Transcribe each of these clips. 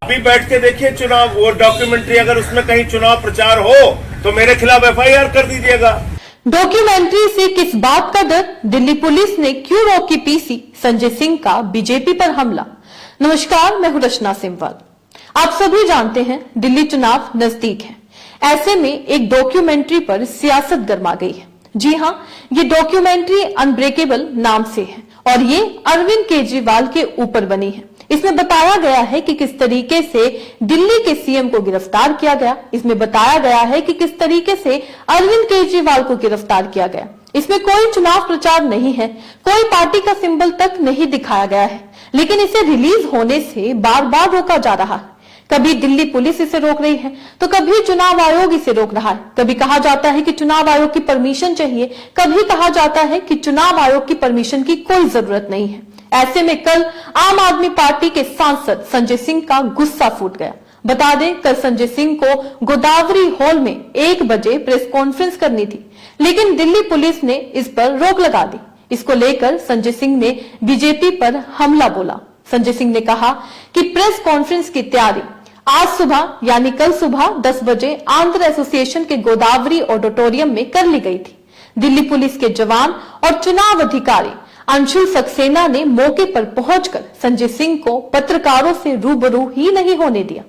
अभी बैठ के देखिए चुनाव, वो डॉक्यूमेंट्री, अगर उसमें कहीं चुनाव प्रचार हो तो मेरे खिलाफ एफआईआर कर दीजिएगा। डॉक्यूमेंट्री से किस बात का डर? दिल्ली पुलिस ने क्यों रोकी पीसी संजय सिंह का बीजेपी पर हमला? नमस्कार, मैं हूं रचना सिंहवाल। आप सभी जानते हैं दिल्ली चुनाव नजदीक है। ऐसे में एक डॉक्यूमेंट्री पर सियासत गर्मा गई है। जी हां, ये डॉक्यूमेंट्री अनब्रेकेबल नाम से है और ये अरविंद केजरीवाल के ऊपर बनी है। इसमें बताया गया है कि किस तरीके से दिल्ली के सीएम को गिरफ्तार किया गया। इसमें बताया गया है कि किस तरीके से अरविंद केजरीवाल को गिरफ्तार किया गया। इसमें कोई चुनाव प्रचार नहीं है, कोई पार्टी का सिंबल तक नहीं दिखाया गया है, लेकिन इसे रिलीज होने से बार बार रोका जा रहा है। कभी दिल्ली पुलिस इसे रोक रही है तो कभी चुनाव आयोग इसे रोक रहा है। कभी कहा जाता है कि चुनाव आयोग की परमिशन चाहिए, कभी कहा जाता है कि चुनाव आयोग की परमिशन की कोई जरूरत नहीं है। ऐसे में कल आम आदमी पार्टी के सांसद संजय सिंह का गुस्सा फूट गया। बता दें, कल संजय सिंह को गोदावरी हॉल में 1 बजे प्रेस कॉन्फ्रेंस करनी थी, लेकिन दिल्ली पुलिस ने इस पर रोक लगा दी। इसको लेकर संजय सिंह ने बीजेपी पर हमला बोला। संजय सिंह ने कहा कि प्रेस कॉन्फ्रेंस की तैयारी आज सुबह यानी कल सुबह 10 बजे आंध्र एसोसिएशन के गोदावरी ऑडिटोरियम में कर ली गई थी। दिल्ली पुलिस के जवान और चुनाव अधिकारी अंशुल सक्सेना ने मौके पर पहुंचकर संजय सिंह को पत्रकारों से रूबरू ही नहीं होने दिया।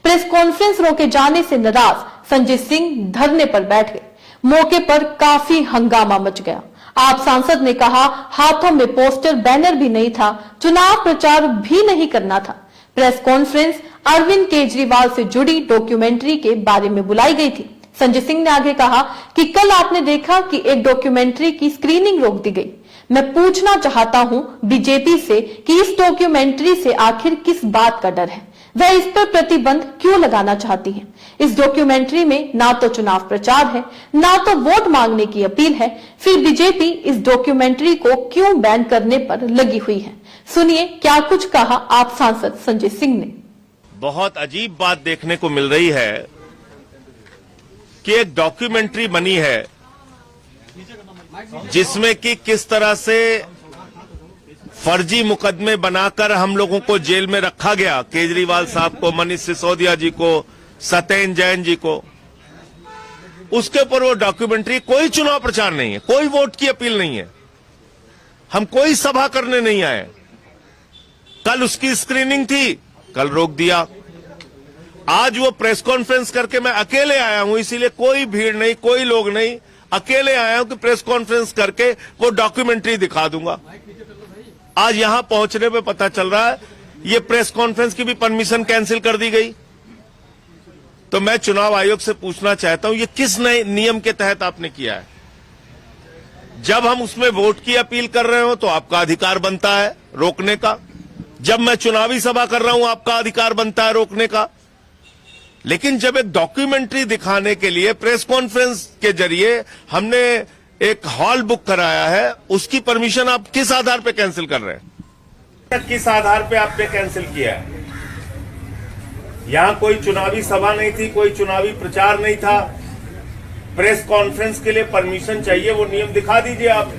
प्रेस कॉन्फ्रेंस रोके जाने से नाराज संजय सिंह धरने पर बैठ गए। मौके पर काफी हंगामा मच गया। आप सांसद ने कहा हाथों में पोस्टर बैनर भी नहीं था, चुनाव प्रचार भी नहीं करना था। प्रेस कॉन्फ्रेंस अरविंद केजरीवाल से जुड़ी डॉक्यूमेंट्री के बारे में बुलाई गई थी। संजय सिंह ने आगे कहा कि कल आपने देखा कि एक डॉक्यूमेंट्री की स्क्रीनिंग रोक दी गई। मैं पूछना चाहता हूं बीजेपी से कि इस डॉक्यूमेंट्री से आखिर किस बात का डर है, वह इस पर प्रतिबंध क्यों लगाना चाहती है। इस डॉक्यूमेंट्री में ना तो चुनाव प्रचार है, ना तो वोट मांगने की अपील है, फिर बीजेपी इस डॉक्यूमेंट्री को क्यों बैन करने पर लगी हुई है। सुनिए क्या कुछ कहा आप सांसद संजय सिंह ने। बहुत अजीब बात देखने को मिल रही है कि एक डॉक्यूमेंट्री बनी है जिसमें कि किस तरह से फर्जी मुकदमे बनाकर हम लोगों को जेल में रखा गया, केजरीवाल साहब को, मनीष सिसोदिया जी को, सत्येंद्र जैन जी को। उसके ऊपर वो डॉक्यूमेंट्री, कोई चुनाव प्रचार नहीं है, कोई वोट की अपील नहीं है, हम कोई सभा करने नहीं आए। कल उसकी स्क्रीनिंग थी, कल रोक दिया। आज वो प्रेस कॉन्फ्रेंस करके मैं अकेले आया हूं, इसीलिए कोई भीड़ नहीं, कोई लोग नहीं, अकेले आया हूं कि प्रेस कॉन्फ्रेंस करके वो डॉक्यूमेंट्री दिखा दूंगा। आज यहां पहुंचने पे पता चल रहा है ये प्रेस कॉन्फ्रेंस की भी परमिशन कैंसिल कर दी गई। तो मैं चुनाव आयोग से पूछना चाहता हूं ये किस नए नियम के तहत आपने किया है? जब हम उसमें वोट की अपील कर रहे हो तो आपका अधिकार बनता है रोकने का, जब मैं चुनावी सभा कर रहा हूं आपका अधिकार बनता है रोकने का। लेकिन जब एक डॉक्यूमेंट्री दिखाने के लिए प्रेस कॉन्फ्रेंस के जरिए हमने एक हॉल बुक कराया है, उसकी परमिशन आप किस आधार पे कैंसिल कर रहे हैं? किस आधार पे आपने कैंसिल किया है? यहां कोई चुनावी सभा नहीं थी, कोई चुनावी प्रचार नहीं था। प्रेस कॉन्फ्रेंस के लिए परमिशन चाहिए, वो नियम दिखा दीजिए आप।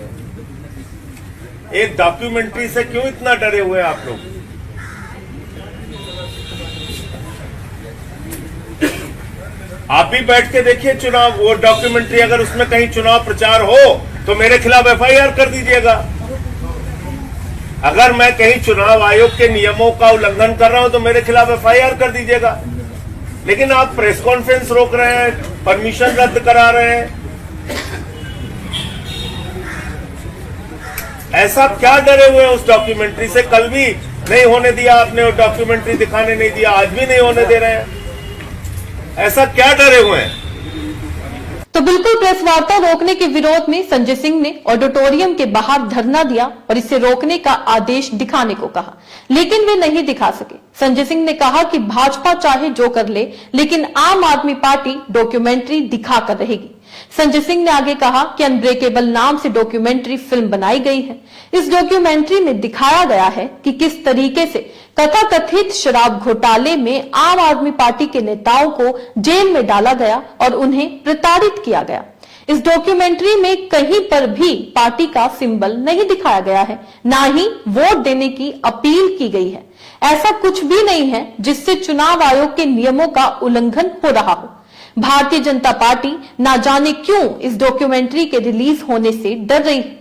एक डॉक्यूमेंट्री से क्यों इतना डरे हुए आप लोग? आप भी बैठ के देखिए चुनाव, वो डॉक्यूमेंट्री, अगर उसमें कहीं चुनाव प्रचार हो तो मेरे खिलाफ एफआईआर कर दीजिएगा। अगर मैं कहीं चुनाव आयोग के नियमों का उल्लंघन कर रहा हूं तो मेरे खिलाफ एफआईआर कर दीजिएगा। लेकिन आप प्रेस कॉन्फ्रेंस रोक रहे हैं, परमिशन रद्द करा रहे हैं। ऐसा क्या डरे हुए हैं उस डॉक्यूमेंट्री से? कल भी नहीं होने दिया आपने, वो डॉक्यूमेंट्री दिखाने नहीं दिया, आज भी नहीं होने दे रहे हैं। ऐसा क्या डरे हुए हैं? तो बिल्कुल प्रेस वार्ता रोकने के विरोध में संजय सिंह ने ऑडिटोरियम के बाहर धरना दिया और इसे रोकने का आदेश दिखाने को कहा, लेकिन वे नहीं दिखा सके। संजय सिंह ने कहा कि भाजपा चाहे जो कर ले, लेकिन आम आदमी पार्टी डॉक्यूमेंट्री दिखा कर रहेगी। संजय सिंह ने आगे कहा कि अनब्रेकेबल नाम से डॉक्यूमेंट्री फिल्म बनाई गई है। इस डॉक्यूमेंट्री में दिखाया गया है कि किस तरीके से तथाकथित शराब घोटाले में आम आदमी पार्टी के नेताओं को जेल में डाला गया और उन्हें प्रताड़ित किया गया। इस डॉक्यूमेंट्री में कहीं पर भी पार्टी का सिंबल नहीं दिखाया गया है, ना ही वोट देने की अपील की गई है। ऐसा कुछ भी नहीं है जिससे चुनाव आयोग के नियमों का उल्लंघन हो रहा हो। भारतीय जनता पार्टी ना जाने क्यों इस डॉक्यूमेंट्री के रिलीज होने से डर रही है।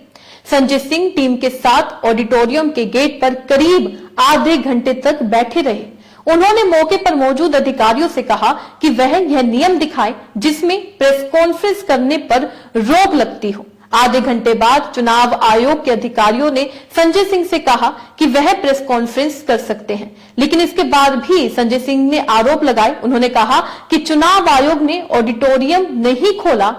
संजय सिंह टीम के साथ ऑडिटोरियम के गेट पर करीब आधे घंटे तक बैठे रहे। उन्होंने मौके पर मौजूद अधिकारियों से कहा कि वह यह नियम दिखाएं जिसमें प्रेस कॉन्फ्रेंस करने पर रोक लगती हो। आधे घंटे बाद चुनाव आयोग के अधिकारियों ने संजय सिंह से कहा कि वह प्रेस कॉन्फ्रेंस कर सकते हैं, लेकिन इसके बाद भी संजय सिंह ने आरोप लगाए। उन्होंने कहा कि चुनाव आयोग ने ऑडिटोरियम नहीं खोला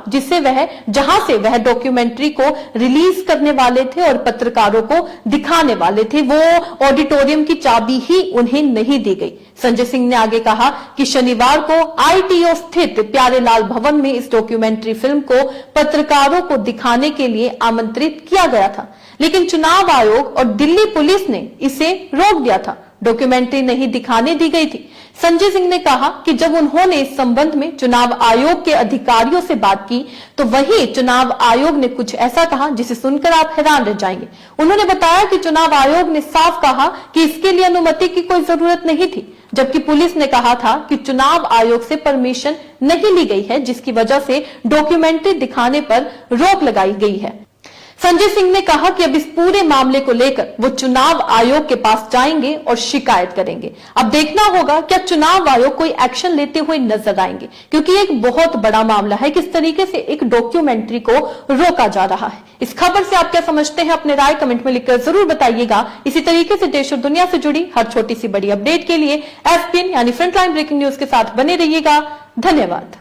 जहां से वह डॉक्यूमेंट्री को रिलीज करने वाले थे और पत्रकारों को दिखाने वाले थे। वो ऑडिटोरियम की चाबी ही उन्हें नहीं दी गई। संजय सिंह ने आगे कहा कि शनिवार को आईटीओ स्थित प्यारेलाल भवन में इस डॉक्यूमेंट्री फिल्म को पत्रकारों को दिखाने के लिए आमंत्रित किया गया था, लेकिन चुनाव आयोग और दिल्ली पुलिस ने इसे रोक दिया था। डॉक्यूमेंट्री नहीं दिखाने दी गई थी। संजय सिंह ने कहा कि जब उन्होंने इस संबंध में चुनाव आयोग के अधिकारियों से बात की तो वही चुनाव आयोग ने कुछ ऐसा कहा जिसे सुनकर आप हैरान रह जाएंगे। उन्होंने बताया कि चुनाव आयोग ने साफ कहा कि इसके लिए अनुमति की कोई जरूरत नहीं थी, जबकि पुलिस ने कहा था कि चुनाव आयोग से परमिशन नहीं ली गई है, जिसकी वजह से डॉक्यूमेंट्री दिखाने पर रोक लगाई गई है। संजय सिंह ने कहा कि अब इस पूरे मामले को लेकर वो चुनाव आयोग के पास जाएंगे और शिकायत करेंगे। अब देखना होगा क्या चुनाव आयोग कोई एक्शन लेते हुए नजर आएंगे, क्योंकि एक बहुत बड़ा मामला है किस तरीके से एक डॉक्यूमेंट्री को रोका जा रहा है। इस खबर से आप क्या समझते हैं, अपने राय कमेंट में लिखकर जरूर बताइएगा। इसी तरीके से देश और दुनिया से जुड़ी हर छोटी सी बड़ी अपडेट के लिए एसपीएन यानी फ्रंटलाइन ब्रेकिंग न्यूज के साथ बने रहिएगा। धन्यवाद।